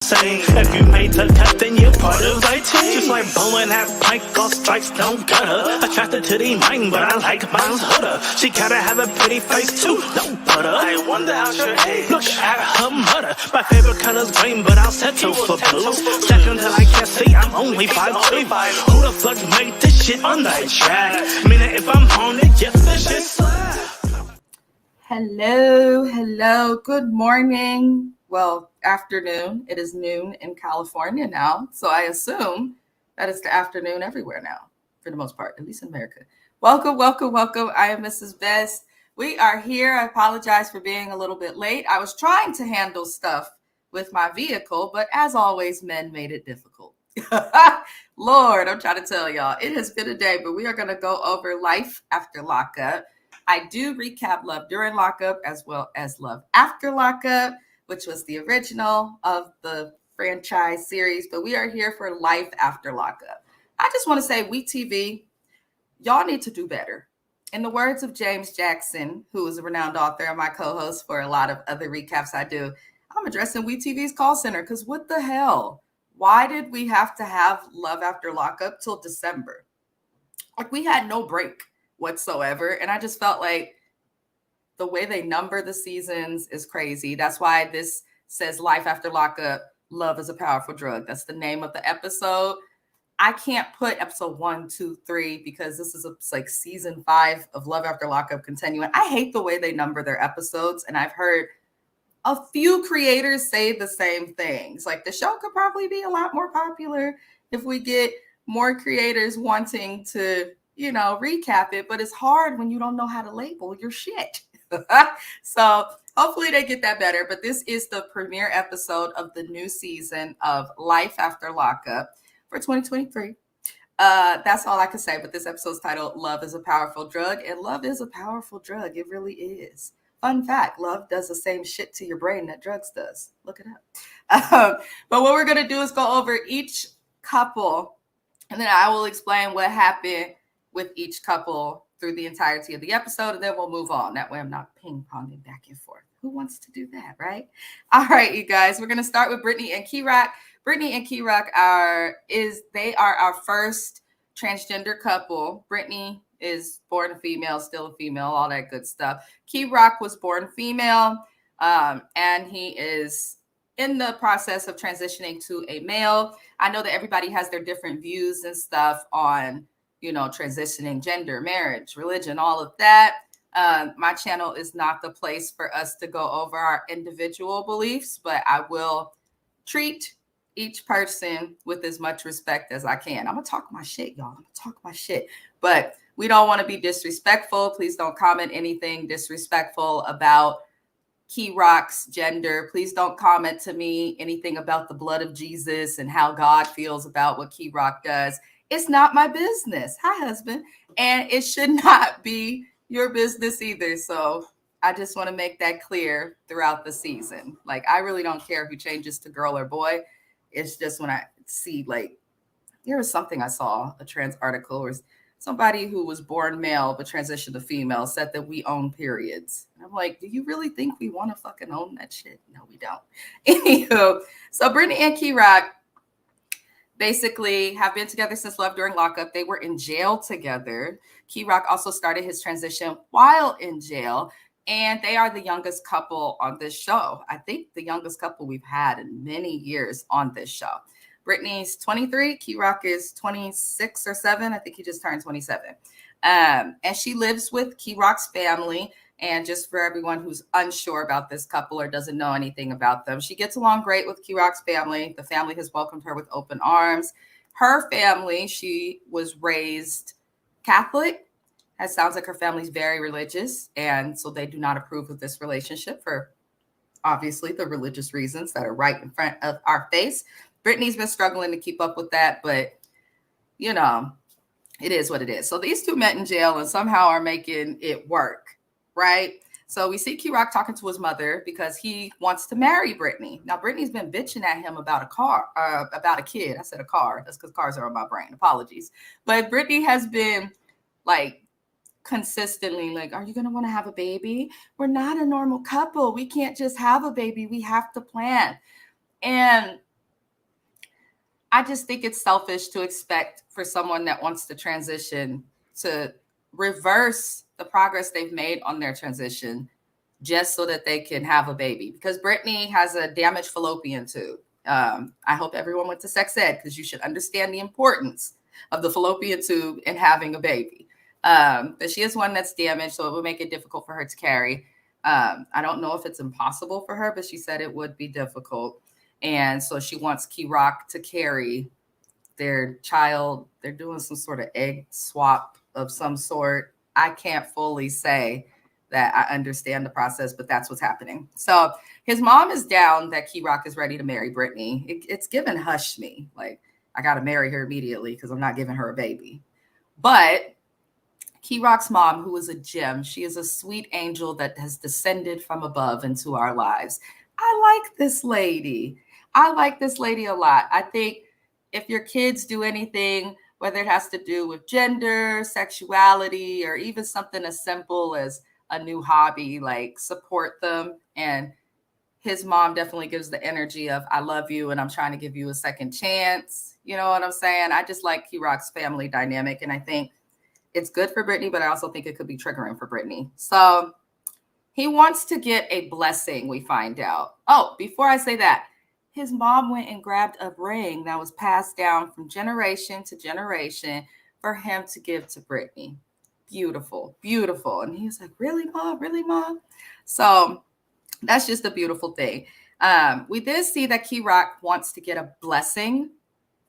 Same. If you made the cut, then you're part of my team. Just like bowling at pike, all stripes don't cut her. Attracted to the mind, but I like mine's hooder. She gotta have a pretty face too, no butter. I wonder how she age. Look at her mother. My favorite color's green, but I'll settle for blue. Check until I can't see, I'm only 5'2". Who the fuck made this shit on that track? Meaning if I'm on it, yes, this shit slap. Hello, good morning. Well, afternoon. It is noon in California now, so I assume that it's the afternoon everywhere now, for the most part, at least in America. Welcome. I am Mrs. Best. We are here. I apologize for being a little bit late. I was trying to handle stuff with my vehicle, but as always, men made it difficult. Lord, I'm trying to tell y'all, it has been a day, but we are going to go over life after lockup. I do recap Love During Lockup as well as Love After Lockup, which was the original of the franchise series, but we are here for Life After Lockup. I just want to say, wetv, y'all need to do better. In the words of James Jackson, who is a renowned author and my co-host for a lot of other recaps I do, I'm addressing wetv's call center because what the hell? Why did we have to have Love After Lockup till December? Like, we had no break whatsoever, and I just felt like the way they number the seasons is crazy. That's why this says Life After Lockup, Love is a Powerful Drug. That's the name of the episode. I can't put episode 1, 2, 3 because this is like season 5 of Love After Lockup continuing. I hate the way they number their episodes, and I've heard a few creators say the same things. Like, the show could probably be a lot more popular if we get more creators wanting to, recap it, but it's hard when you don't know how to label your shit. So hopefully they get that better. But this is the premiere episode of the new season of Life After Lockup for 2023. That's all I can say. But this episode's titled Love is a Powerful Drug. And love is a powerful drug. It really is. Fun fact, love does the same shit to your brain that drugs does. Look it up. But what we're going to do is go over each couple, and then I will explain what happened with each couple through the entirety of the episode, and then we'll move on. That way I'm not ping-ponging back and forth. Who wants to do that, right? All right, you guys, we're going to start with Brittany and Key-Rock. Brittany and Key-Rock are our first transgender couple. Brittany is born a female, still a female, all that good stuff. Key-Rock was born female, and he is in the process of transitioning to a male. I know that everybody has their different views and stuff on transitioning, gender, marriage, religion, all of that. My channel is not the place for us to go over our individual beliefs, but I will treat each person with as much respect as I can. I'm going to talk my shit, y'all. I'm going to talk my shit. But we don't want to be disrespectful. Please don't comment anything disrespectful about Key-Rock's gender. Please don't comment to me anything about the blood of Jesus and how God feels about what Key-Rock does. It's not my business. Hi, husband. And it should not be your business either. So I just want to make that clear throughout the season. Like, I really don't care who changes to girl or boy. It's just when I see, like, there was something I saw, a trans article, where somebody who was born male but transitioned to female said that we own periods. And I'm like, do you really think we want to fucking own that shit? No, we don't. Anywho, so Brittany and Key-Rock basically have been together since Love During Lockup. They were in jail together. Key-Rock also started his transition while in jail, and they are the youngest couple on this show. I think the youngest couple we've had in many years on this show. Brittany's 23, Key-Rock is 26 or 7. I think he just turned 27. And she lives with Key-Rock's family. And just for everyone who's unsure about this couple or doesn't know anything about them, she gets along great with Key-Rock's family. The family has welcomed her with open arms. Her family, she was raised Catholic. It sounds like her family's very religious. And so they do not approve of this relationship for obviously the religious reasons that are right in front of our face. Brittany's been struggling to keep up with that, but it is what it is. So these two met in jail and somehow are making it work. Right? So we see Key-Rock talking to his mother because he wants to marry Brittany. Now, Brittany's been bitching at him about a kid. I said a car. That's because cars are on my brain. Apologies. But Brittany has been like consistently like, are you going to want to have a baby? We're not a normal couple. We can't just have a baby. We have to plan. And I just think it's selfish to expect for someone that wants to transition to reverse the progress they've made on their transition just so that they can have a baby. Because Brittany has a damaged fallopian tube. I hope everyone went to sex ed because you should understand the importance of the fallopian tube in having a baby. But she has one that's damaged, so it would make it difficult for her to carry. I don't know if it's impossible for her, but she said it would be difficult. And so she wants Key Rock to carry their child. They're doing some sort of egg swap of some sort. I can't fully say that I understand the process, but that's what's happening. So his mom is down that Key Rock is ready to marry Brittany. It's given hush me. Like, I got to marry her immediately because I'm not giving her a baby. But Key Rock's mom, who is a gem, she is a sweet angel that has descended from above into our lives. I like this lady. I like this lady a lot. I think if your kids do anything, whether it has to do with gender, sexuality, or even something as simple as a new hobby, like support them. And his mom definitely gives the energy of, I love you and I'm trying to give you a second chance. You know what I'm saying? I just like Key Rock's family dynamic. And I think it's good for Brittany, but I also think it could be triggering for Brittany. So he wants to get a blessing, we find out. Oh, before I say that, his mom went and grabbed a ring that was passed down from generation to generation for him to give to Brittany. Beautiful, beautiful. And he was like, really, Mom? Really, Mom? So that's just a beautiful thing. We did see that Key Rock wants to get a blessing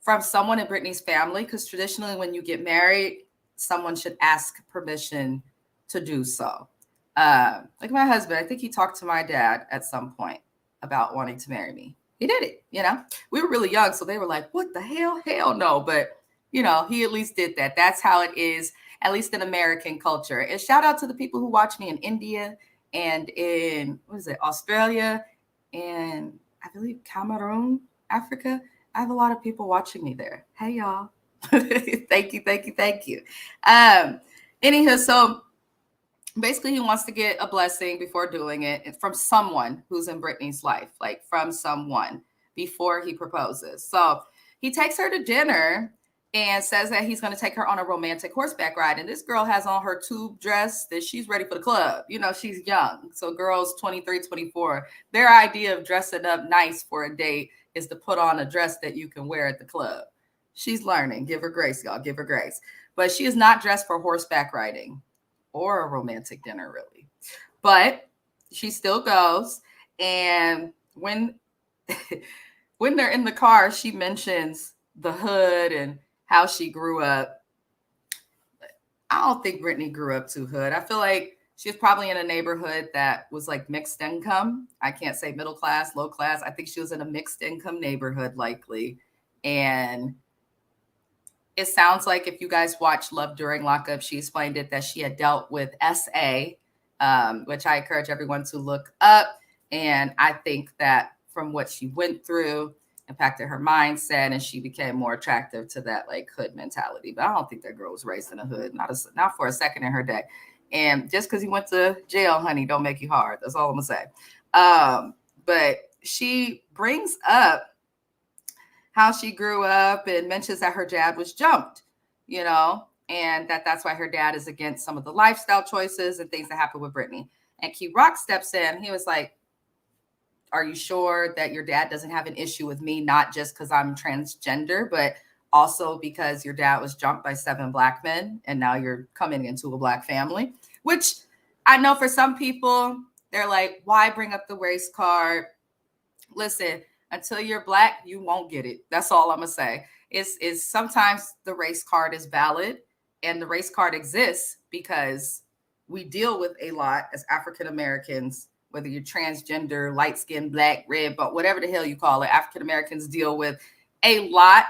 from someone in Brittany's family, because traditionally when you get married, someone should ask permission to do so. Like my husband, I think he talked to my dad at some point about wanting to marry me. He did it, you know. We were really young, so they were like, what the hell? Hell no. But, you know, he at least did that. That's how it is, at least in American culture. And shout out to the people who watch me in India and in, Australia, and I believe Cameroon, Africa. I have a lot of people watching me there. Hey, y'all. Thank you. Anywho, so basically he wants to get a blessing before doing it from someone who's in Brittany's life, like from someone before he proposes. So he takes her to dinner and says that he's going to take her on a romantic horseback ride. And this girl has on her tube dress that she's ready for the club. You know, she's young. So girls 23, 24, their idea of dressing up nice for a date is to put on a dress that you can wear at the club. She's learning. Give her grace, y'all. Give her grace. But she is not dressed for horseback riding or a romantic dinner, really. But she still goes. And when they're in the car, she mentions the hood and how she grew up. I don't think Brittany grew up too hood. I feel like she was probably in a neighborhood that was like mixed income. I can't say middle class, low class. I think she was in a mixed income neighborhood, likely. And it sounds like if you guys watched Love During Lockup, she explained it that she had dealt with SA, which I encourage everyone to look up. And I think that from what she went through, impacted her mindset, and she became more attractive to that like hood mentality. But I don't think that girl was raised in a hood, not for a second in her day. And just because you went to jail, honey, don't make you hard. That's all I'm gonna say. But she brings up how she grew up and mentions that her dad was jumped, you know, and that's why her dad is against some of the lifestyle choices and things that happen with Brittany. And Key Rock steps in. He was like, are you sure that your dad doesn't have an issue with me, not just because I'm transgender, but also because your dad was jumped by 7 Black men and now you're coming into a Black family? Which I know for some people, they're like, why bring up the race card? Listen, until you're Black, you won't get it. That's all I'm going to say. Is sometimes the race card is valid, and the race card exists because we deal with a lot as African Americans, whether you're transgender, light skinned, Black, red, but whatever the hell you call it, African Americans deal with a lot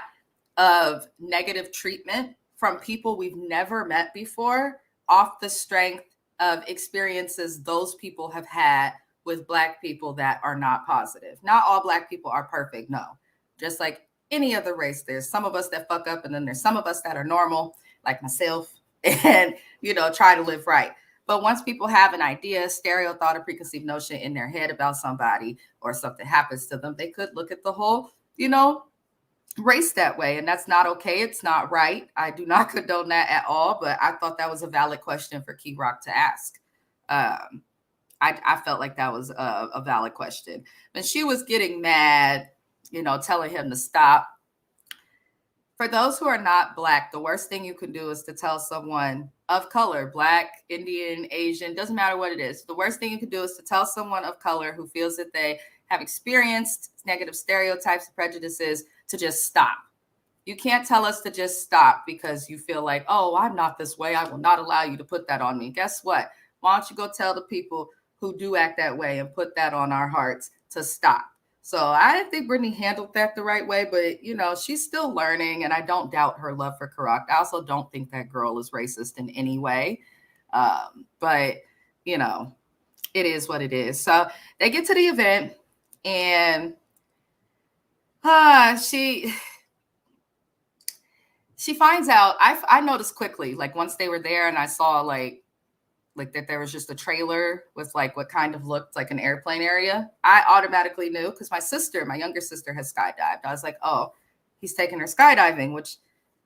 of negative treatment from people we've never met before off the strength of experiences those people have had with Black people that are not positive. Not all Black people are perfect, no. Just like any other race, there's some of us that fuck up, and then there's some of us that are normal, like myself, and, you know, try to live right. But once people have an idea, stereo thought, or preconceived notion in their head about somebody, or something happens to them, they could look at the whole, you know, race that way, and that's not okay. It's not right. I do not condone that at all, but I thought that was a valid question for Key Rock to ask. I felt like that was a valid question. And she was getting mad, telling him to stop. For those who are not Black, the worst thing you can do is to tell someone of color, Black, Indian, Asian, doesn't matter what it is. The worst thing you can do is to tell someone of color who feels that they have experienced negative stereotypes and prejudices to just stop. You can't tell us to just stop because you feel like, oh, I'm not this way. I will not allow you to put that on me. Guess what? Why don't you go tell the people who do act that way and put that on our hearts to stop? So I didn't think Brittany handled that the right way, but she's still learning, and I don't doubt her love for Karak. I also don't think that girl is racist in any way. But it is what it is. So they get to the event, and she finds out. I noticed quickly, like once they were there, and I saw like that there was just a trailer with like what kind of looked like an airplane area. I automatically knew because my younger sister has skydived. I was like, oh, he's taking her skydiving, which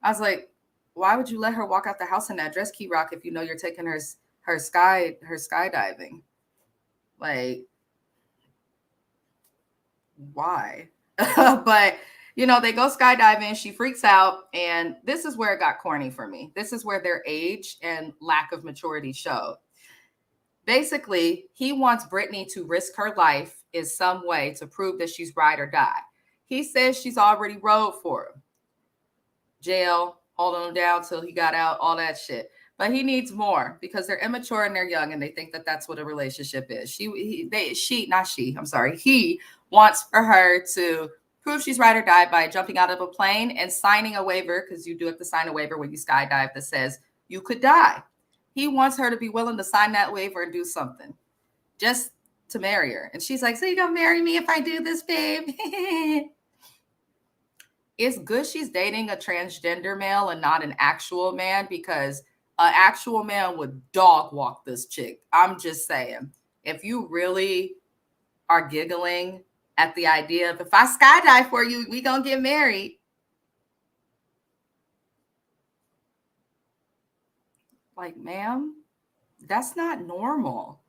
I was like, why would you let her walk out the house in that dress, Key Rock, if you know you're taking her skydiving? Like, why? But they go skydiving. She freaks out, and this is where it got corny for me. This is where their age and lack of maturity showed. Basically, he wants Brittany to risk her life in some way to prove that she's ride or die. He says she's already rode for him. Jail, holding him down till he got out, all that shit. But he needs more because they're immature and they're young, and they think that that's what a relationship is. He wants for her to prove she's ride or die by jumping out of a plane and signing a waiver, because you do have to sign a waiver when you skydive that says you could die. He wants her to be willing to sign that waiver and do something just to marry her. And she's like, so you gonna marry me if I do this, babe? It's good she's dating a transgender male and not an actual man, because an actual man would dog walk this chick. I'm just saying, if you really are giggling at the idea of, if I skydive for you, we gonna get married. Like, ma'am, that's not normal.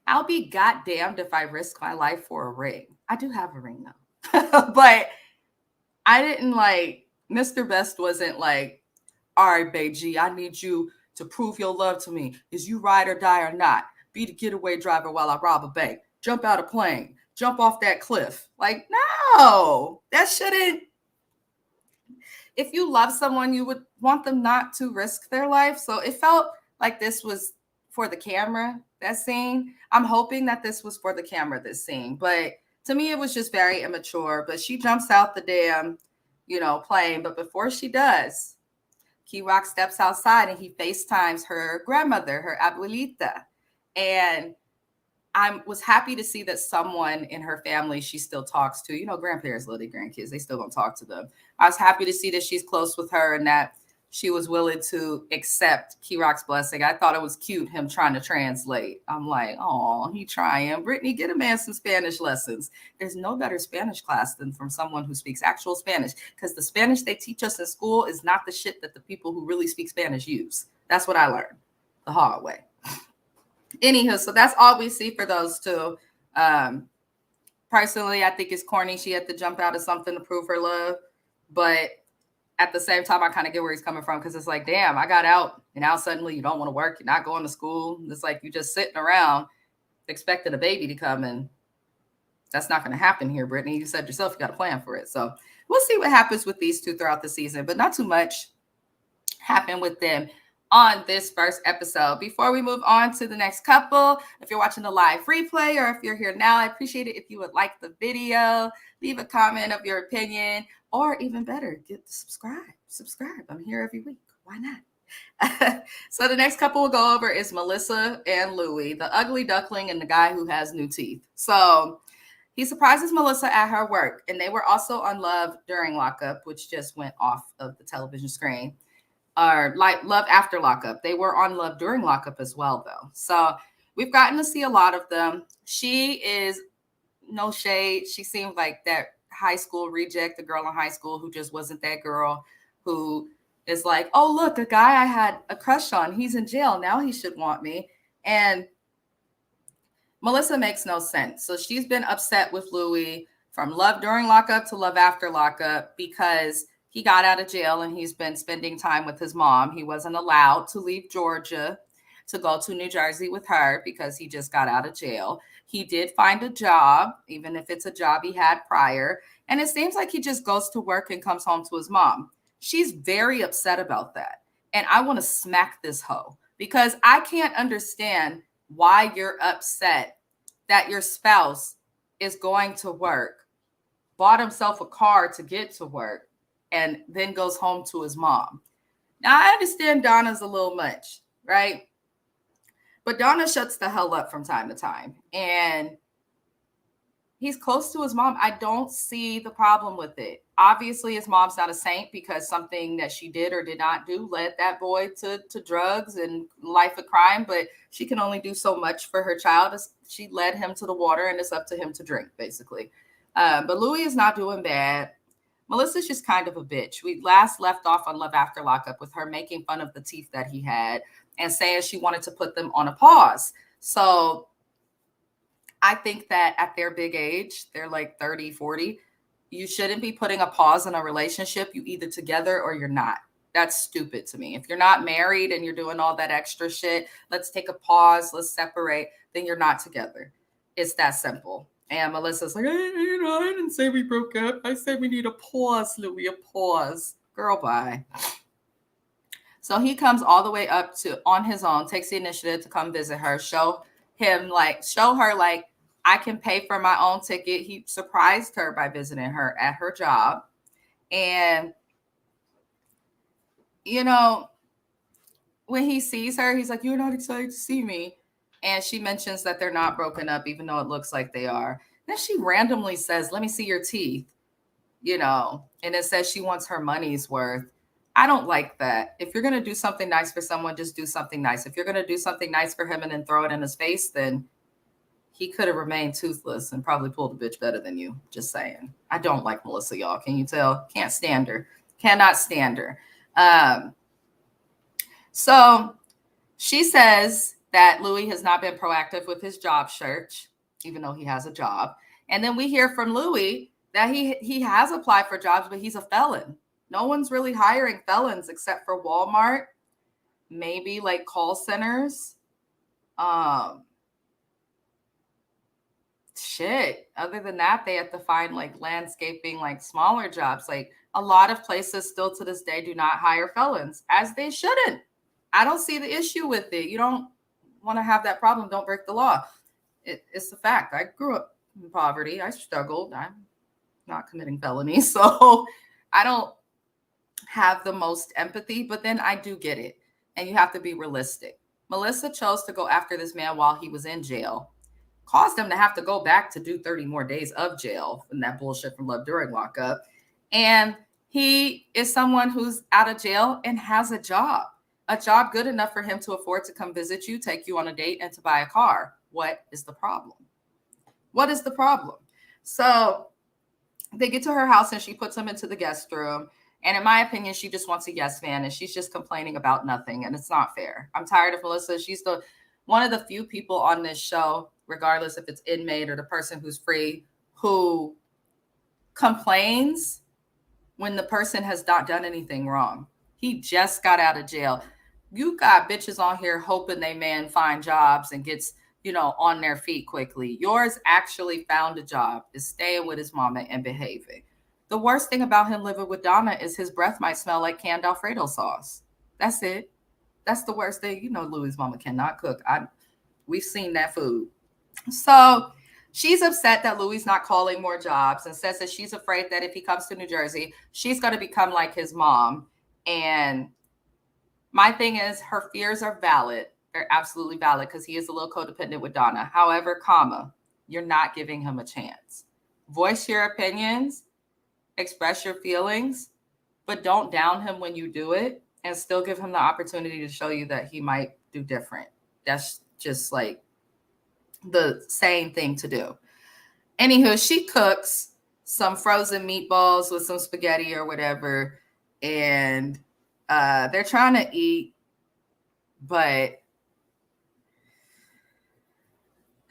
I'll be goddamned if I risk my life for a ring. I do have a ring though. But I didn't Mr. Best wasn't like, all right, Beiji, I need you to prove your love to me. Is you ride or die or not? Be the getaway driver while I rob a bank. Jump out a plane. Jump off that cliff. Like, no, that shouldn't. If you love someone, you would want them not to risk their life. So it felt like this was for the camera, that scene. I'm hoping that this was for the camera, this scene. But to me, it was just very immature. But she jumps out the damn, plane. But before she does, Key Rock steps outside and he FaceTimes her grandmother, her abuelita. And I was happy to see that someone in her family she still talks to. Grandparents love their grandkids. They still gonna talk to them. I was happy to see that she's close with her and that she was willing to accept Key Rock's blessing. I thought it was cute, him trying to translate. I'm like, oh, he trying. Brittany, get a man some Spanish lessons. There's no better Spanish class than from someone who speaks actual Spanish, because the Spanish they teach us in school is not the shit that the people who really speak Spanish use. That's what I learned the hard way. Anywho, so that's all we see for those two. Personally, I think it's corny. She had to jump out of something to prove her love. But at the same time, I kind of get where he's coming from, because it's like, damn, I got out and now suddenly you don't want to work. You're not going to school. It's like you just sitting around expecting a baby to come, and that's not going to happen here, Brittany. You said yourself you got a plan for it. So we'll see what happens with these two throughout the season, but not too much happened with them on this first episode. Before we move on to the next couple, if you're watching the live replay or if you're here now, I appreciate it if you would like the video, leave a comment of your opinion, or even better, subscribe. I'm here every week. Why not? So the next couple we'll go over is Melissa and Louie, the ugly duckling and the guy who has new teeth. So he surprises Melissa at her work, and they were also on Love during Lockup, which just went off of the television screen. Or like Love after Lockup. They were on Love during Lockup as well, though. So we've gotten to see a lot of them. She is no shade. She seemed like that high school reject, the girl in high school who just wasn't that girl, who is like, oh, look, a guy I had a crush on, he's in jail. Now he should want me. And Melissa makes no sense. So she's been upset with Louis from love during lockup to love after lockup because he got out of jail and he's been spending time with his mom. He wasn't allowed to leave Georgia to go to New Jersey with her because he just got out of jail. He did find a job, even if it's a job he had prior. And it seems like he just goes to work and comes home to his mom. She's very upset about that. And I want to smack this hoe because I can't understand why you're upset that your spouse is going to work, bought himself a car to get to work, and then goes home to his mom. Now, I understand Donna's a little much, right? But Donna shuts the hell up from time to time. And he's close to his mom. I don't see the problem with it. Obviously, his mom's not a saint because something that she did or did not do led that boy to drugs and life of crime. But she can only do so much for her child. She led him to the water, and it's up to him to drink, basically. But Louis is not doing bad. Melissa's just kind of a bitch. We last left off on Love After Lockup with her making fun of the teeth that he had and saying she wanted to put them on a pause. So I think that at their big age, they're like 30, 40, you shouldn't be putting a pause in a relationship. You either together or you're not. That's stupid to me. If you're not married and you're doing all that extra shit, let's take a pause, let's separate, then you're not together. It's that simple. And Melissa's like, I didn't say we broke up. I said we need a pause, Louis, a pause. Girl, bye. So he comes all the way up to on his own, takes the initiative to come visit her, show her like, I can pay for my own ticket. He surprised her by visiting her at her job. And, you know, when he sees her, he's like, you're not excited to see me. And she mentions that they're not broken up, even though it looks like they are. Then she randomly says, let me see your teeth, and it says she wants her money's worth. I don't like that. If you're going to do something nice for someone, just do something nice. If you're going to do something nice for him and then throw it in his face, then he could have remained toothless and probably pulled a bitch better than you. Just saying. I don't like Melissa, y'all. Can you tell? Can't stand her. Cannot stand her. So she says that Louis has not been proactive with his job search, even though he has a job. And then we hear from Louis that he has applied for jobs, but he's a felon. No one's really hiring felons except for Walmart, maybe like call centers. Shit. Other than that, they have to find like landscaping, like smaller jobs. Like a lot of places still to this day do not hire felons, as they shouldn't. I don't see the issue with it. You don't want to have that problem. Don't break the law. It's a fact. I grew up in poverty. I struggled. I'm not committing felonies. So I don't have the most empathy, but then I do get it. And you have to be realistic. Melissa chose to go after this man while he was in jail, caused him to have to go back to do 30 more days of jail and that bullshit from Love During Lockup. And he is someone who's out of jail and has a job good enough for him to afford to come visit you, take you on a date, and to buy a car. What is the problem? What is the problem? So they get to her house and she puts him into the guest room. And in my opinion, she just wants a yes man, and she's just complaining about nothing. And it's not fair. I'm tired of Melissa. She's one of the few people on this show, regardless if it's inmate or the person who's free, who complains when the person has not done anything wrong. He just got out of jail. You got bitches on here hoping they man find jobs and gets, on their feet quickly. Yours actually found a job, is staying with his mama and behaving. The worst thing about him living with Donna is his breath might smell like canned Alfredo sauce. That's it. That's the worst thing. Louis' mama cannot cook. We've seen that food. So she's upset that Louis not calling more jobs and says that she's afraid that if he comes to New Jersey, she's going to become like his mom. And my thing is, her fears are valid. They're absolutely valid because he is a little codependent with Donna. However, you're not giving him a chance. Voice your opinions, express your feelings, but don't down him when you do it, and still give him the opportunity to show you that he might do different. That's just like the same thing to do. Anywho, she cooks. some frozen meatballs with some spaghetti or whatever. And they're trying to eat, but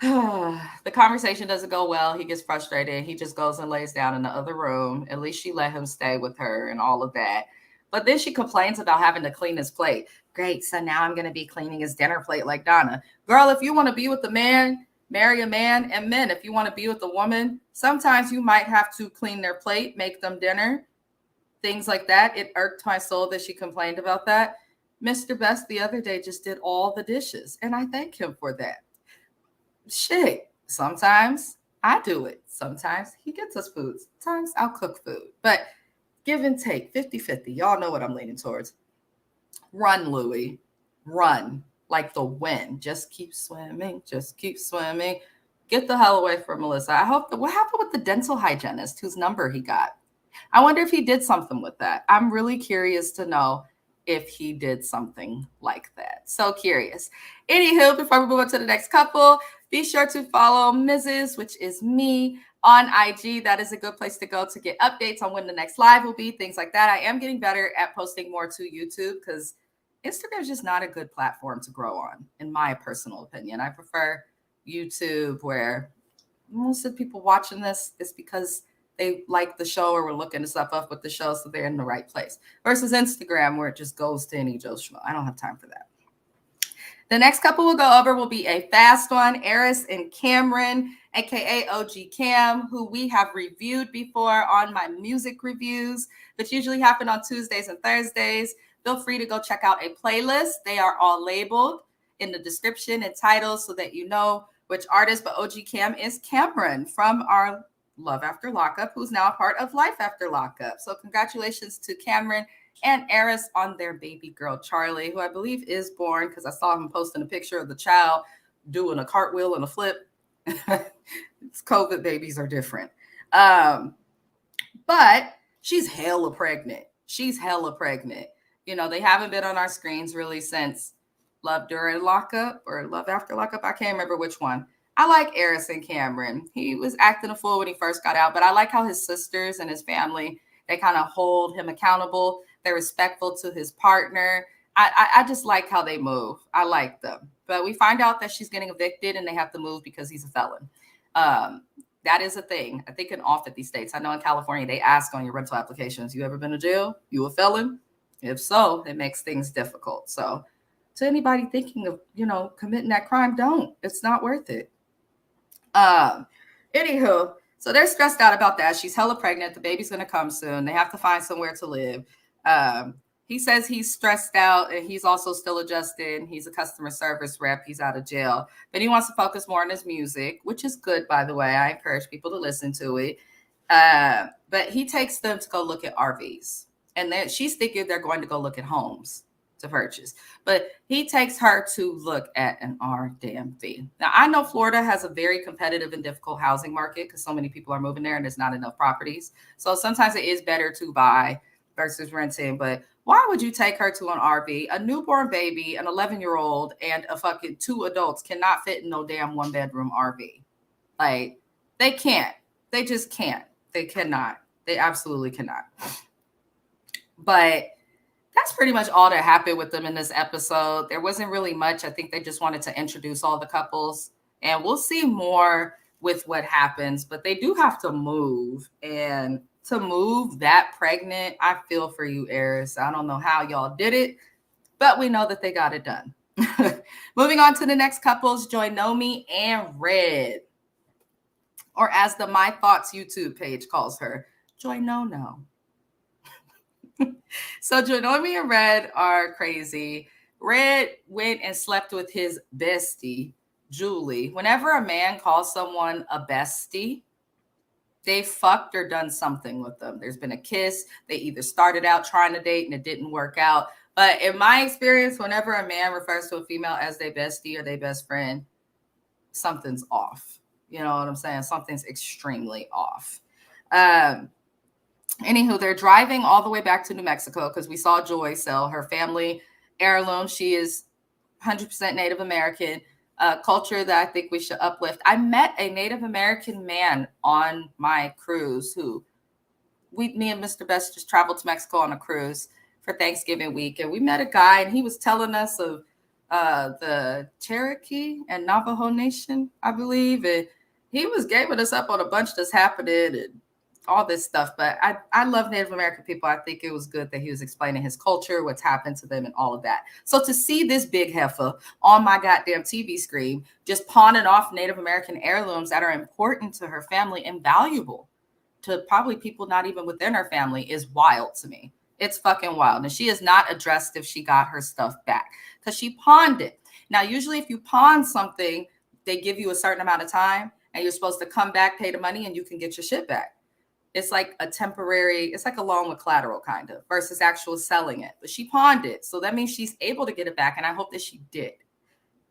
the conversation doesn't go well. He gets frustrated. He just goes and lays down in the other room. At least she let him stay with her and all of that. But then she complains about having to clean his plate. Great. So now I'm going to be cleaning his dinner plate like Donna. Girl, if you want to be with a man, marry a man. And men, if you want to be with a woman, sometimes you might have to clean their plate, make them dinner, things like that. It irked my soul that she complained about that. Mr. Best the other day just did all the dishes, and I thank him for that. Shit, sometimes I do it. Sometimes he gets us food. Sometimes I'll cook food. But give and take, 50-50. Y'all know what I'm leaning towards. Run, Louie. Run like the wind. Just keep swimming. Just keep swimming. Get the hell away from Melissa. I hope what happened with the dental hygienist whose number he got? I wonder if he did something with that. I'm really curious to know if he did something like that. So curious. Anywho, before we move on to the next couple, be sure to follow MIZZES, which is me, on IG. That is a good place to go to get updates on when the next live will be, things like that. I am getting better at posting more to YouTube because Instagram is just not a good platform to grow on, in my personal opinion. I prefer YouTube, where most of the people watching this is because they like the show or we're looking stuff up with the show, so they're in the right place. Versus Instagram, where it just goes to any Joe Schmo. I don't have time for that. The next couple we'll go over will be a fast one, Eris and Cameron, aka OG Cam, who we have reviewed before on my music reviews, which usually happen on Tuesdays and Thursdays. Feel free to go check out a playlist. They are all labeled in the description and titles so that you know which artist. But OG Cam is Cameron from our Love After Lockup, who's now a part of Life After Lockup. So congratulations to Cameron and Eris on their baby girl, Charlie, who I believe is born, because I saw him posting a picture of the child doing a cartwheel and a flip. COVID babies are different. But she's hella pregnant. She's hella pregnant. You know, they haven't been on our screens really since Love During Lockup or Love After Lockup. I can't remember which one. I like Eris and Cameron. He was acting a fool when he first got out, but I like how his sisters and his family, they kind of hold him accountable. They're respectful to his partner. I just like how they move. I like them. But we find out that she's getting evicted and they have to move because he's a felon. That is a thing. I think in all 50 states. I know in California, they ask on your rental applications, you ever been to jail? You a felon? If so, it makes things difficult. So to anybody thinking of, committing that crime, don't. It's not worth it. Anywho, so they're stressed out about that. She's hella pregnant. The baby's going to come soon. They have to find somewhere to live. He says he's stressed out and he's also still adjusting. He's a customer service rep. He's out of jail, but he wants to focus more on his music, which is good, by the way. I encourage people to listen to it. But he takes them to go look at RVs, and then she's thinking they're going to go look at homes to purchase, but he takes her to look at an RDMV. Now, I know Florida has a very competitive and difficult housing market because so many people are moving there and there's not enough properties. So sometimes it is better to buy versus renting. But why would you take her to an RV? A newborn baby, an 11-year-old, and a fucking 2 adults cannot fit in no damn 1-bedroom RV. Like, they can't. They just can't. They cannot. They absolutely cannot. But that's pretty much all that happened with them in this episode. There wasn't really much. I think they just wanted to introduce all the couples, and we'll see more with what happens, but they do have to move, and to move that pregnant, I feel for you, Eris. I don't know how y'all did it, but we know that they got it done. Moving on to the next couples, Joynomi and Red, or as the My Thoughts YouTube page calls her, Joy No. So Joynomi and Red are crazy. Red went and slept with his bestie, Julie. Whenever a man calls someone a bestie, they fucked or done something with them. There's been a kiss. They either started out trying to date and it didn't work out. But in my experience, whenever a man refers to a female as their bestie or their best friend, something's off. You know what I'm saying? Something's extremely off. Anywho, they're driving all the way back to New Mexico because we saw Joy sell her family heirloom. She is 100% Native American, culture that I think we should uplift. I met a Native American man on my cruise who me and Mr. Best just traveled to Mexico on a cruise for Thanksgiving week. And we met a guy and he was telling us of the Cherokee and Navajo Nation, I believe. And he was giving us up on a bunch that's happening and all this stuff. But I love Native American people. I think it was good that he was explaining his culture, what's happened to them and all of that. So to see this big heifer on my goddamn TV screen, just pawning off Native American heirlooms that are important to her family and valuable to probably people not even within her family is wild to me. It's fucking wild. And she is not addressed if she got her stuff back because she pawned it. Now, usually if you pawn something, they give you a certain amount of time and you're supposed to come back, pay the money, and you can get your shit back. It's like a temporary, it's like a loan with collateral kind of versus actual selling it. But she pawned it. So that means she's able to get it back. And I hope that she did.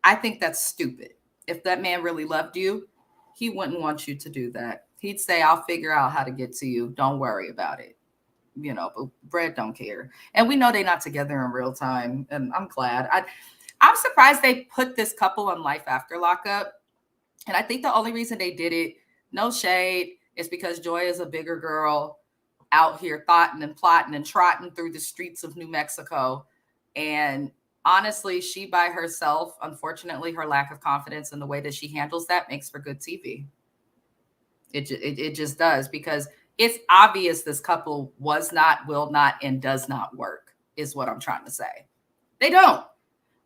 I think that's stupid. If that man really loved you, he wouldn't want you to do that. He'd say, I'll figure out how to get to you. Don't worry about it. You know, but Brad don't care. And we know they're not together in real time. And I'm glad. I'm surprised they put this couple on life after lockup. And I think the only reason they did it, no shade, is because Joy is a bigger girl out here thoughting and plotting and trotting through the streets of New Mexico. And honestly, she by herself, unfortunately, her lack of confidence in the way that she handles that makes for good TV. It just does, because it's obvious this couple was not, will not, and does not work, is what I'm trying to say. They don't.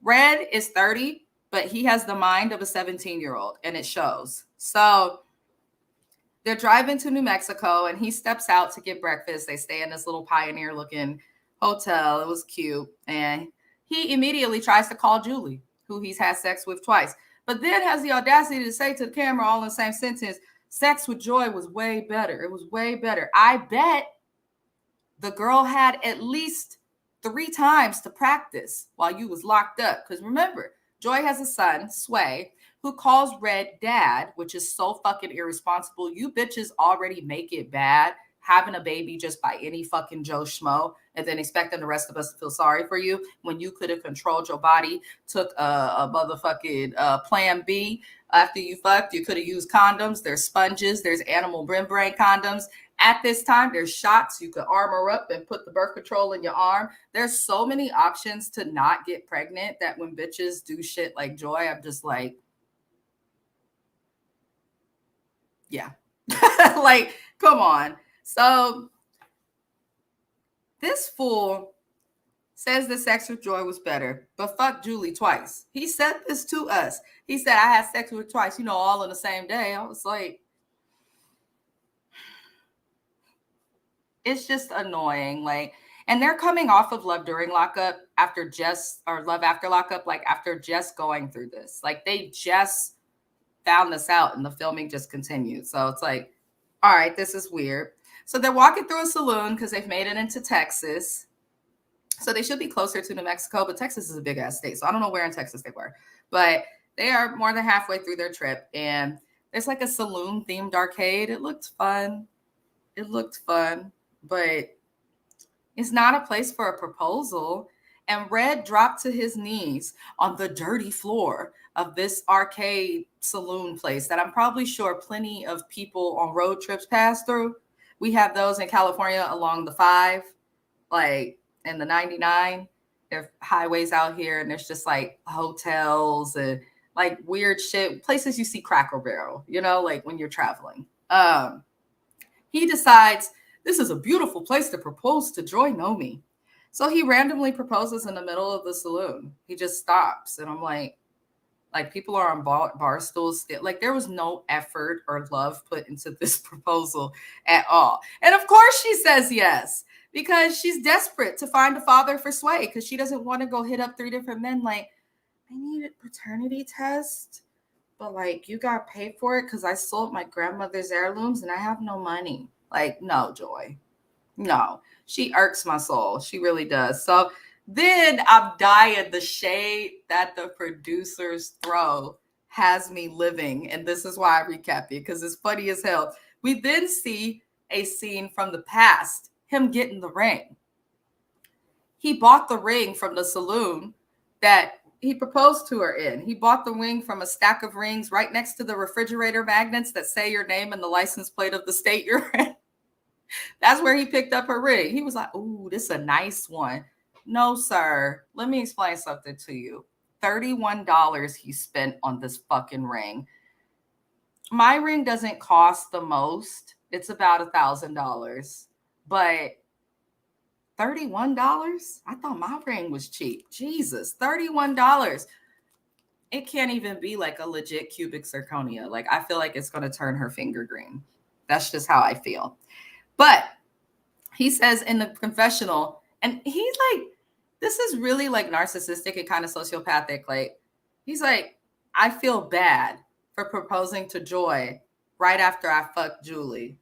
Red is 30, but he has the mind of a 17-year-old, and it shows. So they're driving to New Mexico, and he steps out to get breakfast. They stay in this little pioneer-looking hotel. It was cute. And he immediately tries to call Julie, who he's had sex with twice, but then has the audacity to say to the camera all in the same sentence, sex with Joy was way better. It was way better. I bet the girl had at least 3 times to practice while you was locked up. Because remember, Joy has a son, Sway, who calls Red dad, which is so fucking irresponsible. You bitches already make it bad having a baby just by any fucking Joe Schmo and then expecting the rest of us to feel sorry for you when you could have controlled your body, took a motherfucking plan B. After you fucked, you could have used condoms. There's sponges. There's animal membrane condoms. At this time, there's shots. You could armor up and put the birth control in your arm. There's so many options to not get pregnant that when bitches do shit like Joy, I'm just like, yeah. Like, come on. So this fool says the sex with Joy was better, but fuck Julie twice. He said this to us. He said, I had sex with her twice, all in the same day. I was like, it's just annoying. Like, and they're coming off of Love During Lockup after Jess, or Love After Lockup, like after just going through this. Like, they just found this out and the filming just continued. So it's like, all right, this is weird. So they're walking through a saloon because they've made it into Texas. So they should be closer to New Mexico, but Texas is a big ass state. So I don't know where in Texas they were, but they are more than halfway through their trip. And there's like a saloon themed arcade. It looked fun. But it's not a place for a proposal. And Red dropped to his knees on the dirty floor of this arcade saloon place that I'm probably sure plenty of people on road trips pass through. We have those in California along the 5, like in the 99. There are highways out here, and there's just like hotels and like weird shit, places you see Cracker Barrel, like when you're traveling. He decides this is a beautiful place to propose to Joy Nomi. So he randomly proposes in the middle of the saloon. He just stops. And I'm like people are on bar stools. Like, there was no effort or love put into this proposal at all. And of course she says yes, because she's desperate to find a father for Sway, because she doesn't want to go hit up 3 different men. Like, I need a paternity test, but like, you got paid for it because I sold my grandmother's heirlooms and I have no money. Like, no, Joy. No, she irks my soul. She really does. So then I'm dying. The shade that the producers throw has me living. And this is why I recap it, because it's funny as hell. We then see a scene from the past, him getting the ring. He bought the ring from the saloon that he proposed to her in. He bought the ring from a stack of rings right next to the refrigerator magnets that say your name and the license plate of the state you're in. That's where he picked up her ring. He was like, ooh, this is a nice one. No, sir. Let me explain something to you. $31 he spent on this fucking ring. My ring doesn't cost the most. It's about $1,000. But $31? I thought my ring was cheap. Jesus, $31. It can't even be like a legit cubic zirconia. Like, I feel like it's going to turn her finger green. That's just how I feel. But he says in the confessional, and he's like, this is really like narcissistic and kind of sociopathic. Like, he's like, I feel bad for proposing to Joy right after I fucked Julie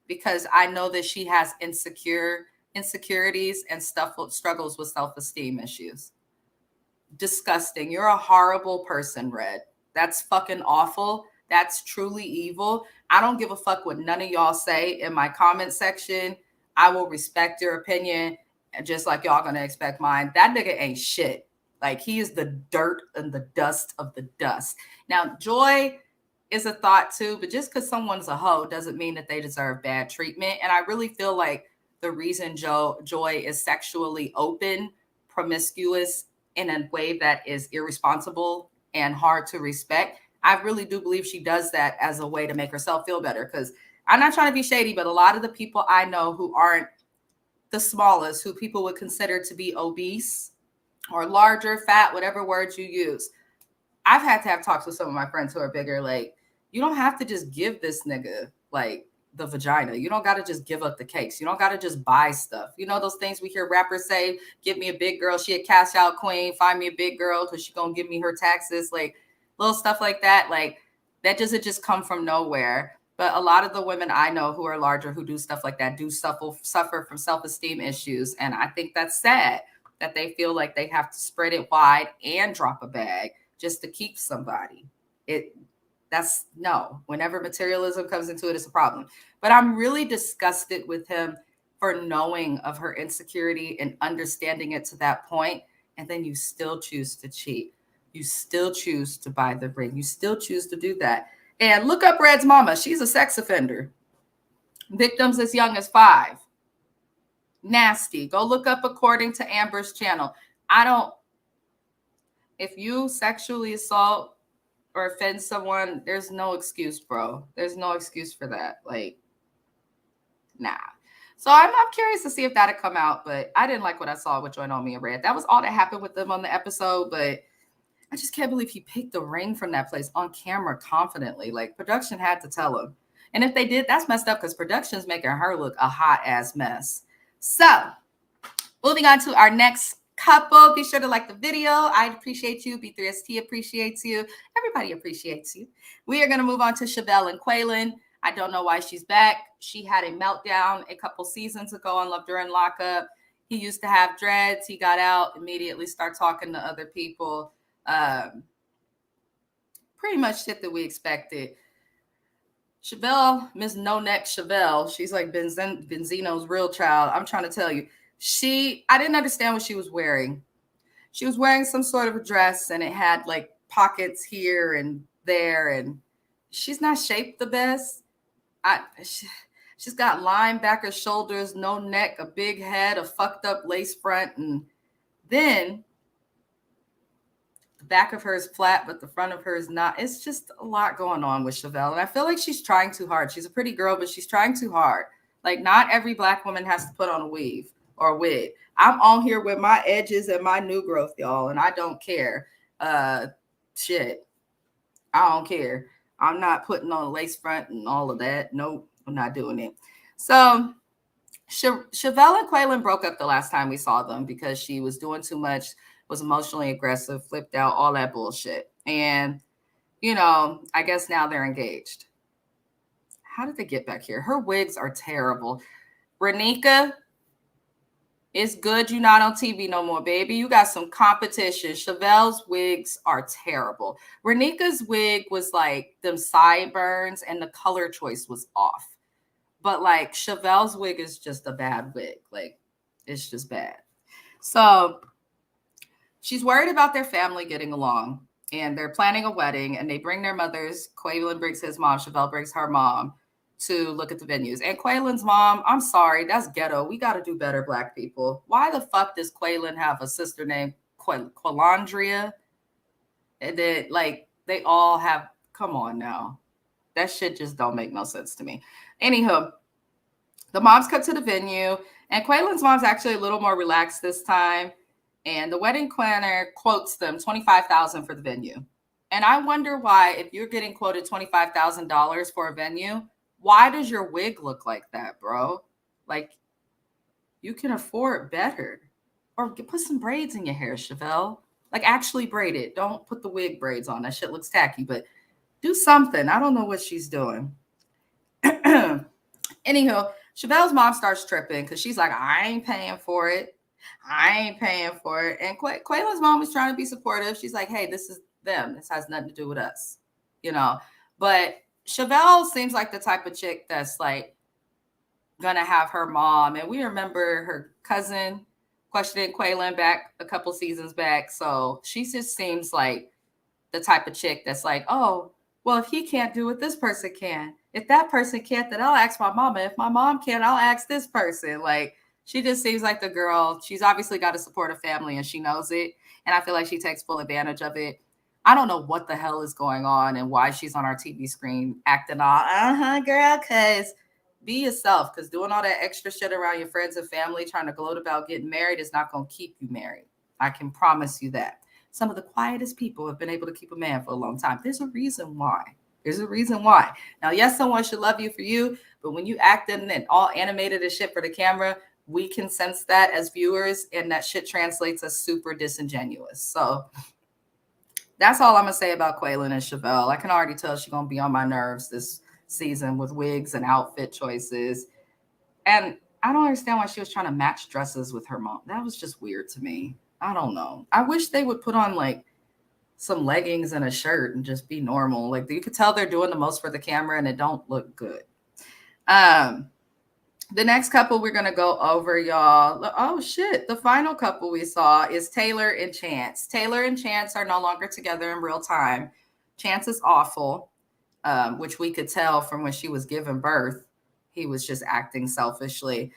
because I know that she has insecurities and struggles with self-esteem issues. Disgusting. You're a horrible person, Red. That's fucking awful. That's truly evil. I don't give a fuck what none of y'all say in my comment section. I will respect your opinion, just like y'all gonna expect mine. That nigga ain't shit. Like, he is the dirt and the dust of the dust. Now, Joy is a thought too, but just because someone's a hoe doesn't mean that they deserve bad treatment. And I really feel like the reason Joy is sexually open, promiscuous in a way that is irresponsible and hard to respect, I really do believe she does that as a way to make herself feel better. Because I'm not trying to be shady, but a lot of the people I know who aren't the smallest, who people would consider to be obese or larger, fat, whatever words you use, I've had to have talks with some of my friends who are bigger. Like, you don't have to just give this nigga like the vagina. You don't got to just give up the cakes. You don't got to just buy stuff. You know, those things we hear rappers say, give me a big girl. She a cash out queen. Find me a big girl because she going to give me her taxes. Like, little stuff like that. Like, that doesn't just come from nowhere. But a lot of the women I know who are larger, who do stuff like that, do suffer from self-esteem issues. And I think that's sad that they feel like they have to spread it wide and drop a bag just to keep somebody. That's no. Whenever materialism comes into it, it's a problem. But I'm really disgusted with him for knowing of her insecurity and understanding it to that point. And then you still choose to cheat. You still choose to buy the ring. You still choose to do that. And look up Red's mama. She's a sex offender. Victims as young as 5. Nasty. Go look up according to Amber's channel. If you sexually assault or offend someone, there's no excuse, bro. There's no excuse for that. Like, nah. So I'm curious to see if that'll come out, but I didn't like what I saw with Joy Naomi and Red. That was all that happened with them on the episode, but I just can't believe he picked the ring from that place on camera confidently. Like, production had to tell him. And if they did, that's messed up because production's making her look a hot ass mess. So moving on to our next couple. Be sure to like the video. I appreciate you. B3ST appreciates you. Everybody appreciates you. We are going to move on to Chevelle and Quaylon. I don't know why she's back. She had a meltdown a couple seasons ago on Love during Lockup. He used to have dreads. He got out, immediately start talking to other people. Pretty much shit that we expected. Chevelle, Miss No Neck Chevelle, she's like Benzino's real child. I'm trying to tell you. I didn't understand what she was wearing. She was wearing some sort of a dress and it had like pockets here and there, and she's not shaped the best. She's got linebacker shoulders, no neck, a big head, a fucked up lace front, and then the back of her is flat, but the front of her is not. It's just a lot going on with Chevelle, and I feel like she's trying too hard. She's a pretty girl, but she's trying too hard. Like, not every Black woman has to put on a weave or a wig. I'm on here with my edges and my new growth, y'all, and I don't care. Shit. I don't care. I'm not putting on a lace front and all of that. Nope, I'm not doing it. So Chevelle and Quaylon broke up the last time we saw them because she was doing too much, was emotionally aggressive, flipped out, all that bullshit. And, you know, I guess now they're engaged. How did they get back here? Her wigs are terrible. Renika, it's good you're not on TV no more, baby. You got some competition. Chevelle's wigs are terrible. Renika's wig was like them sideburns and the color choice was off. But like Chevelle's wig is just a bad wig. Like, it's just bad. So she's worried about their family getting along, and they're planning a wedding, and they bring their mothers. Quaylon brings his mom, Chevelle brings her mom to look at the venues. And Quaylon's mom, I'm sorry, that's ghetto. We got to do better, Black people. Why the fuck does Quaylon have a sister named Qualandria? And then, like, they all have, come on now. That shit just don't make no sense to me. Anywho, the moms cut to the venue, and Quaylon's mom's actually a little more relaxed this time. And the wedding planner quotes them $25,000 for the venue. And I wonder why, if you're getting quoted $25,000 for a venue, why does your wig look like that, bro? Like, you can afford better. Or put some braids in your hair, Chevelle. Like, actually braid it. Don't put the wig braids on. That shit looks tacky, but do something. I don't know what she's doing. Anywho, Chevelle's mom starts tripping because she's like, I ain't paying for it. I ain't paying for it. And Quaylon's mom was trying to be supportive. She's like, hey, this is them. This has nothing to do with us, you know. But Chevelle seems like the type of chick that's like gonna have her mom. And we remember her cousin questioning Quaylon back a couple seasons back. So she just seems like the type of chick that's like, oh, well, if he can't do it, this person can. If that person can't, then I'll ask my mama. If my mom can't, I'll ask this person. Like, she just seems like the girl. She's obviously got to support a family, and she knows it. And I feel like she takes full advantage of it. I don't know what the hell is going on and why she's on our TV screen acting all, girl, because be yourself. Because doing all that extra shit around your friends and family, trying to gloat about getting married, is not going to keep you married. I can promise you that. Some of the quietest people have been able to keep a man for a long time. There's a reason why. There's a reason why. Now, yes, someone should love you for you, but when you acting and all animated as shit for the camera, we can sense that as viewers, and that shit translates as super disingenuous. So that's all I'm going to say about Quaylon and Chevelle. I can already tell she's going to be on my nerves this season with wigs and outfit choices. And I don't understand why she was trying to match dresses with her mom. That was just weird to me. I don't know. I wish they would put on like some leggings and a shirt and just be normal. Like, you could tell they're doing the most for the camera and it don't look good. The next couple we're going to go over, y'all. Oh, shit. The final couple we saw is Taylor and Chance. Taylor and Chance are no longer together in real time. Chance is awful, which we could tell from when she was giving birth. He was just acting selfishly.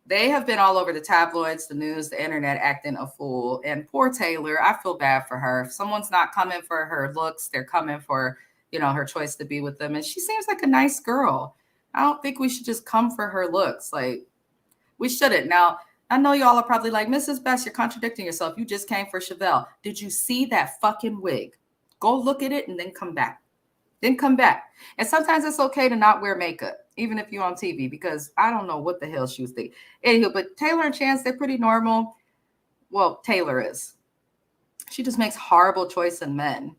They have been all over the tabloids, the news, the internet, acting a fool. And poor Taylor, I feel bad for her. If someone's not coming for her looks, they're coming for, her choice to be with them. And she seems like a nice girl. I don't think we should just come for her looks. Like, we shouldn't. Now, I know y'all are probably like, Mrs. Best, you're contradicting yourself. You just came for Chevelle. Did you see that fucking wig? Go look at it and then come back. Then come back. And sometimes it's okay to not wear makeup, even if you're on TV, because I don't know what the hell she was thinking. Anywho, but Taylor and Chance, they're pretty normal. Well, Taylor is. She just makes horrible choice in men.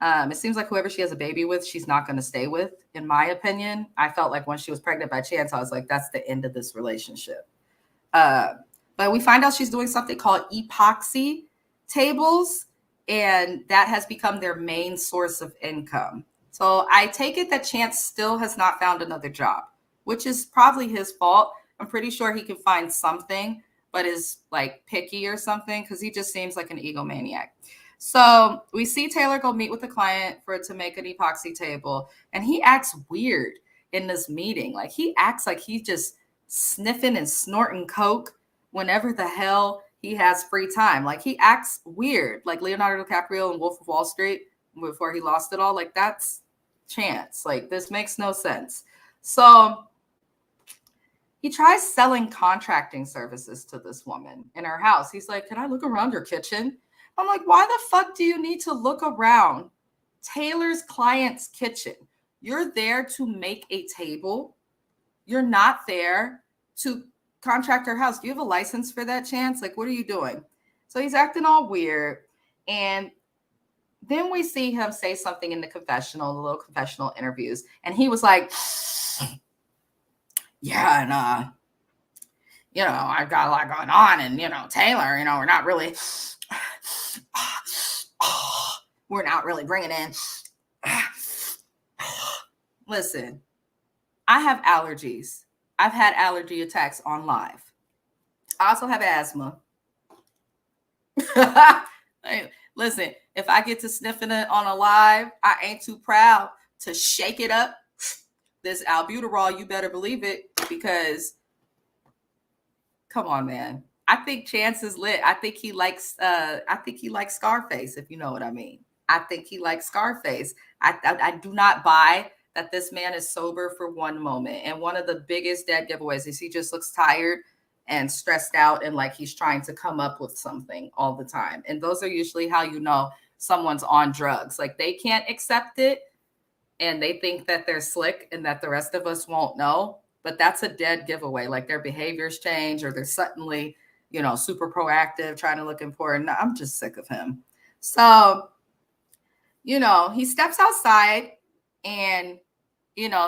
It seems like whoever she has a baby with, she's not going to stay with, in my opinion. I felt like when she was pregnant by Chance, I was like, that's the end of this relationship. But we find out she's doing something called epoxy tables, and that has become their main source of income. So I take it that Chance still has not found another job, which is probably his fault. I'm pretty sure he can find something, but is like picky or something, because he just seems like an egomaniac. So we see Taylor go meet with a client to make an epoxy table, and he acts weird in this meeting. Like, he acts like he's just sniffing and snorting coke whenever the hell he has free time. Like, he acts weird, like Leonardo DiCaprio in Wolf of Wall Street before he lost it all. Like, that's Chance. Like, this makes no sense. So he tries selling contracting services to this woman in her house. He's like, can I look around your kitchen? I'm like, why the fuck do you need to look around Taylor's client's kitchen? You're there to make a table. You're not there to contract her house. Do you have a license for that, Chance? Like, what are you doing? So he's acting all weird. And then we see him say something in the little confessional interviews. And he was like, yeah, and, I've got a lot going on. And, Taylor, we're not really bringing in. Listen, I have allergies. I've had allergy attacks on live. I also have asthma. Hey, listen, if I get to sniffing it on a live, I ain't too proud to shake it up. This albuterol, you better believe it, because come on, man. I think Chance is lit. I think he likes Scarface, if you know what I mean. I think he likes Scarface. I do not buy that this man is sober for one moment. And one of the biggest dead giveaways is he just looks tired and stressed out and like he's trying to come up with something all the time. And those are usually how you know someone's on drugs. Like they can't accept it and they think that they're slick and that the rest of us won't know. But that's a dead giveaway. Like their behaviors change or they're suddenly, super proactive, trying to look important. I'm just sick of him. So, he steps outside and,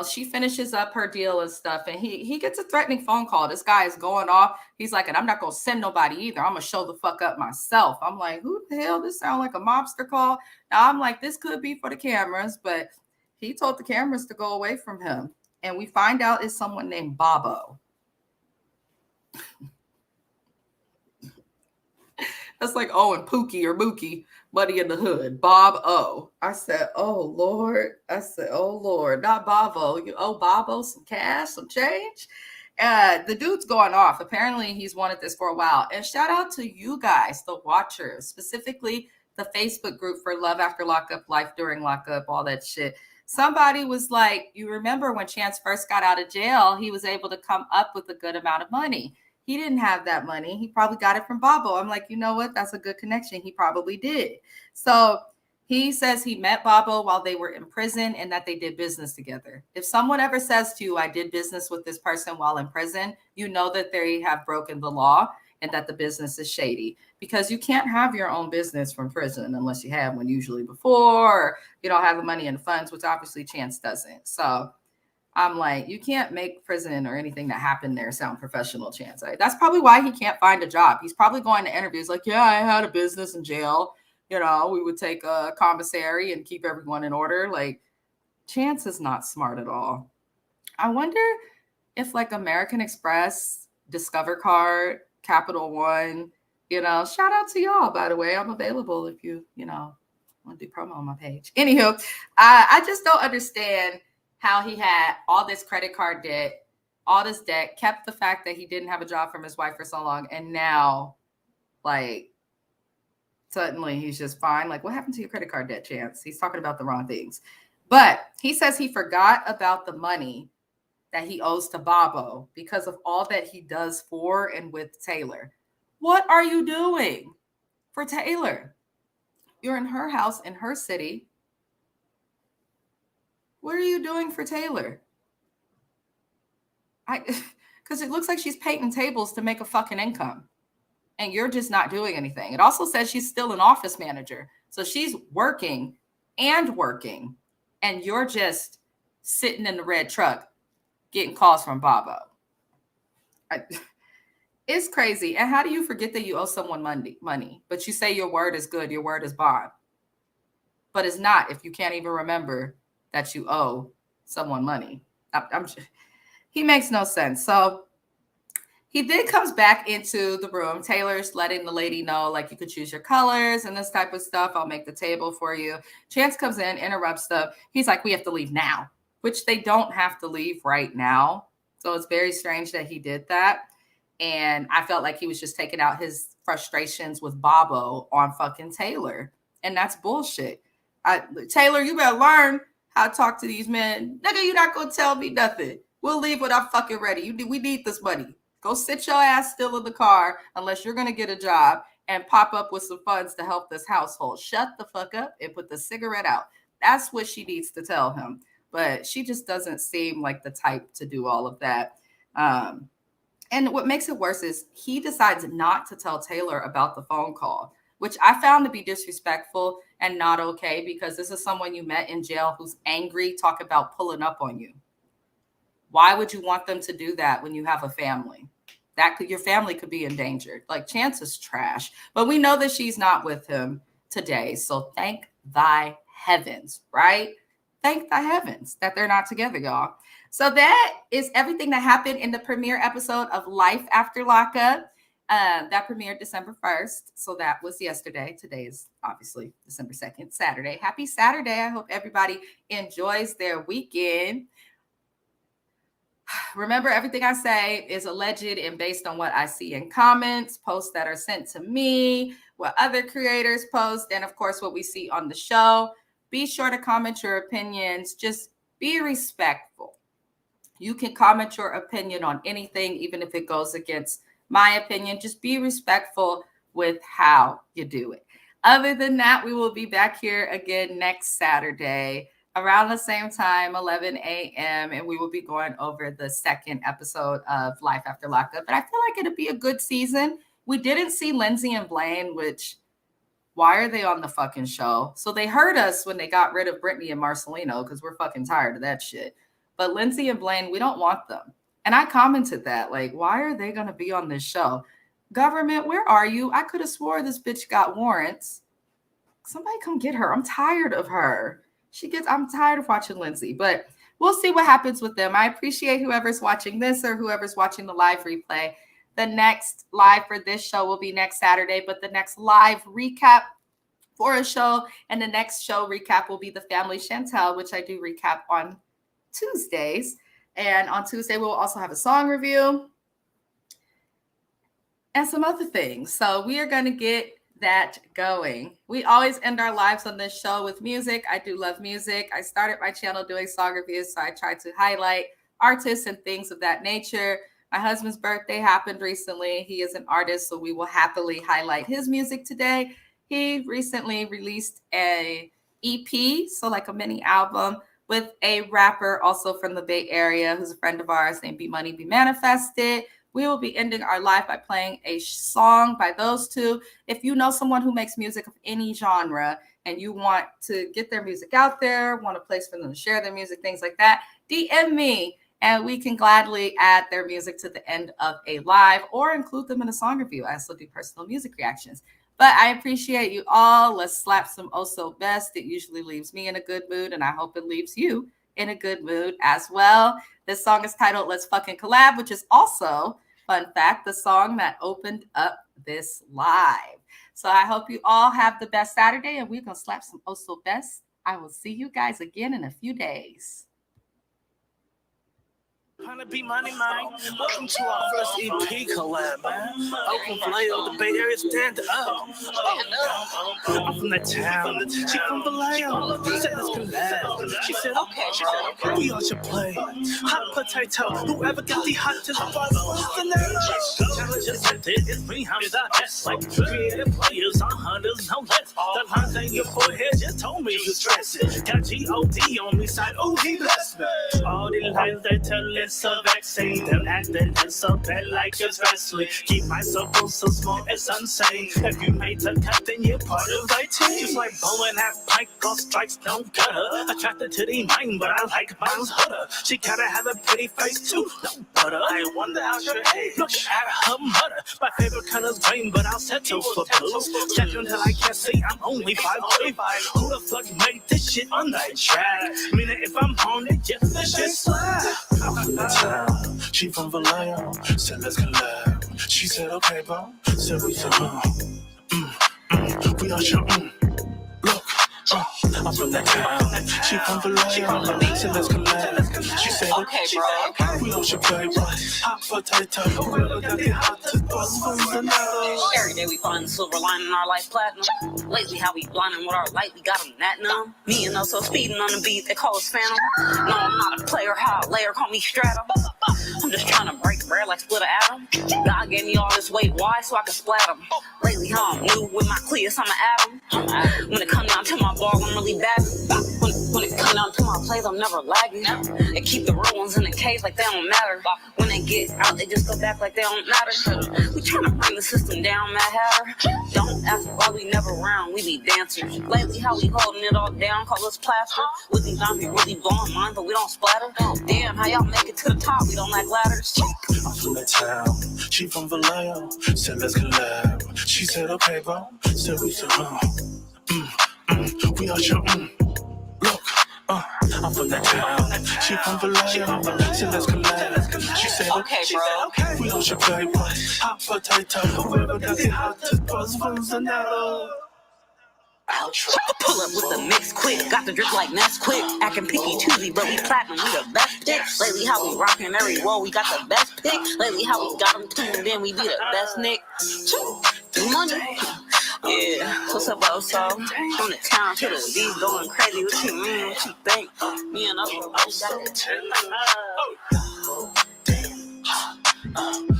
she finishes up her deal and stuff. And he gets a threatening phone call. This guy is going off. He's like, and I'm not going to send nobody either. I'm going to show the fuck up myself. I'm like, who the hell? This sounds like a mobster call. Now I'm like, this could be for the cameras, but he told the cameras to go away from him. And we find out it's someone named Bobo. That's like and Pookie or Mookie, Buddy in the Hood. Bob O. I said, oh, Lord. Not Bobo. You owe Bobo some cash, some change. The dude's going off. Apparently, he's wanted this for a while. And shout out to you guys, the watchers, specifically the Facebook group for Love After Lockup, Life During Lockup, all that shit. Somebody was like, you remember when Chance first got out of jail, he was able to come up with a good amount of money. He didn't have that money. He probably got it from Bobo. I'm like, you know what? That's a good connection. He probably did. So he says he met Bobo while they were in prison and that they did business together. If someone ever says to you, I did business with this person while in prison, you know that they have broken the law and that the business is shady, because you can't have your own business from prison unless you have one usually before, or you don't have the money and funds, which obviously Chance doesn't. So I'm like, you can't make prison or anything that happened there sound professional, Chance. That's probably why he can't find a job. He's probably going to interviews like, yeah, I had a business in jail. We would take a commissary and keep everyone in order. Like, Chance is not smart at all. I wonder if like American Express, Discover Card, Capital One, shout out to y'all, by the way. I'm available if you, want to do promo on my page. Anywho, I just don't understand how he had all this credit card debt, all this debt, kept the fact that he didn't have a job from his wife for so long. And now, like, suddenly he's just fine. Like, what happened to your credit card debt, Chance? He's talking about the wrong things. But he says he forgot about the money that he owes to Bobo because of all that he does for and with Taylor. What are you doing for Taylor? You're in her house in her city. What are you doing for Taylor? Because it looks like she's painting tables to make a fucking income. And you're just not doing anything. It also says she's still an office manager. So she's working. And you're just sitting in the red truck getting calls from Bobo. It's crazy. And how do you forget that you owe someone money? But you say your word is good. Your word is bond. But it's not if you can't even remember that you owe someone money. He makes no sense. So he then comes back into the room. Taylor's letting the lady know, like, you could choose your colors and this type of stuff. I'll make the table for you. Chance comes in, interrupts stuff. He's like, we have to leave now, which they don't have to leave right now. So it's very strange that he did that. And I felt like he was just taking out his frustrations with Bobo on fucking Taylor. And that's bullshit. Taylor, you better learn how to talk to these men. Nigga, you're not going to tell me nothing. We'll leave when I'm fucking ready. We need this money. Go sit your ass still in the car unless you're going to get a job and pop up with some funds to help this household. Shut the fuck up and put the cigarette out. That's what she needs to tell him. But she just doesn't seem like the type to do all of that. And what makes it worse is he decides not to tell Taylor about the phone call, which I found to be disrespectful and not okay, because this is someone you met in jail who's angry, talk about pulling up on you. Why would you want them to do that when you have a family? Your family could be endangered. Like, Chance is trash. But we know that she's not with him today. So thank thy heavens, right? Thank thy heavens that they're not together, y'all. So that is everything that happened in the premiere episode of Life After Lockup. That premiered December 1st. So that was yesterday. Today is obviously December 2nd, Saturday. Happy Saturday. I hope everybody enjoys their weekend. Remember, everything I say is alleged and based on what I see in comments, posts that are sent to me, what other creators post, and of course, what we see on the show. Be sure to comment your opinions. Just be respectful. You can comment your opinion on anything, even if it goes against my opinion. Just be respectful with how you do it. Other than that, we will be back here again next Saturday around the same time, 11 a.m., and we will be going over the second episode of Life After Lockup. But I feel like it'll be a good season. We didn't see Lindsay and Blaine, which, why are they on the fucking show? So they heard us when they got rid of Brittany and Marcelino because we're fucking tired of that shit. But Lindsay and Blaine, we don't want them. And I commented that, like, why are they going to be on this show? Government, where are you? I could have swore this bitch got warrants. Somebody come get her. I'm tired of her. I'm tired of watching Lindsay, but we'll see what happens with them. I appreciate whoever's watching this or whoever's watching the live replay. The next live for this show will be next Saturday, but the next live recap for a show and the next show recap will be the Family Chantel, which I do recap on Tuesdays. And on Tuesday, we'll also have a song review and some other things. So we are going to get that going. We always end our lives on this show with music. I do love music. I started my channel doing song reviews, so I try to highlight artists and things of that nature. My husband's birthday happened recently. He is an artist, so we will happily highlight his music today. He recently released a EP, so like a mini album, with a rapper also from the Bay Area who's a friend of ours named Be Money Be Manifested. We will be ending our live by playing a song by those two. If you know someone who makes music of any genre and you want to get their music out there, want a place for them to share their music, things like that, DM me and we can gladly add their music to the end of a live or include them in a song review. I also do personal music reactions. But I appreciate you all. Let's slap some Oh So Best. It usually leaves me in a good mood, and I hope it leaves you in a good mood as well. This song is titled Let's Fucking Collab, which is also, fun fact, the song that opened up this live. So I hope you all have the best Saturday, and we're going to slap some Oh So Best. I will see you guys again in a few days. Be money, man. Welcome to our first EP collab, man. Open Vallejo, the Bay Area, stand up. I'm from that town. She from Vallejo. Said let's collab. She said, okay. We all should play. Hot potato. Whoever got the hottest buzz. Challenges at this. It's me, I'm the best. Like creative players on hunters, no less. The lines in your forehead just told me to stress it. Got G-O-D on me side. Oh, he blessed me. All the lines they tell it's a vaccine. Them acting is so bad like it's wrestling. Keep my circle so small it's insane. If you made the cut, then you're part of my team. Just like bowling half pint, all strikes don't cut her. Attracted to the mind, but I like mine's hotter. She gotta have a pretty face too, no butter. I wonder how she age. Look at her mother. My favorite color's green, but I'll settle for blue. Check until I can't see, I'm only 5'5". Who the fuck made this shit on that track? Meaning if I'm on it, just let shit slide. I'm from the town, she from Vallejo. Said let's collab. She said okay, bro. Said we said we all should look. I'm from that town. She from Vallejo. Said let's collab. She said okay, bro. We all should play right. Hot potato. Whoever got the hottest buzz from the night. Every day we find the silver lining in our life platinum. Lately, how we blinding with our light, we got them that numb. Me and also speeding on the beat, they call us phantom. No, I'm not a player, how a layer call me stratum. I'm just trying to break bread like split an atom. God gave me all this weight, why? So I can splat them. Lately, how I'm new with my cleats, I'm an atom. When it come down to my ball, I'm really bad. When it come down to my plays, I'm never lagging. They keep the real ones in the cage like they don't matter. When they get out, they just go back like they don't matter. We trying to bring the system down, Mad Hatter. Don't ask why we never round, we be dancers. Lately, how we holding it all down, call us plaster. With these zombies really blowing mine, but we don't splatter. Damn, how y'all make it to the top, we don't like ladders. I'm from the town, she from Vallejo. Said let's collab. She said okay, bro. Said we said we all should look. I'm I'm from that town. She from Vallejo. So let's collab. She said, Okay, bro. we don't should play much. Hot potato. Whoever does it hot to buzz from Zanello. Pull up with the mix quick, got the drip like Ness quick. Acting picky choosy, but we platinum, we the best pick. Lately how we rockin' every wall, we got the best pick. Lately how we got them tuned in, we be the best nick. Money. Yeah, what's up, Oso? From the town to the beat, going crazy. What you mean? What you think? Me and Oso got it.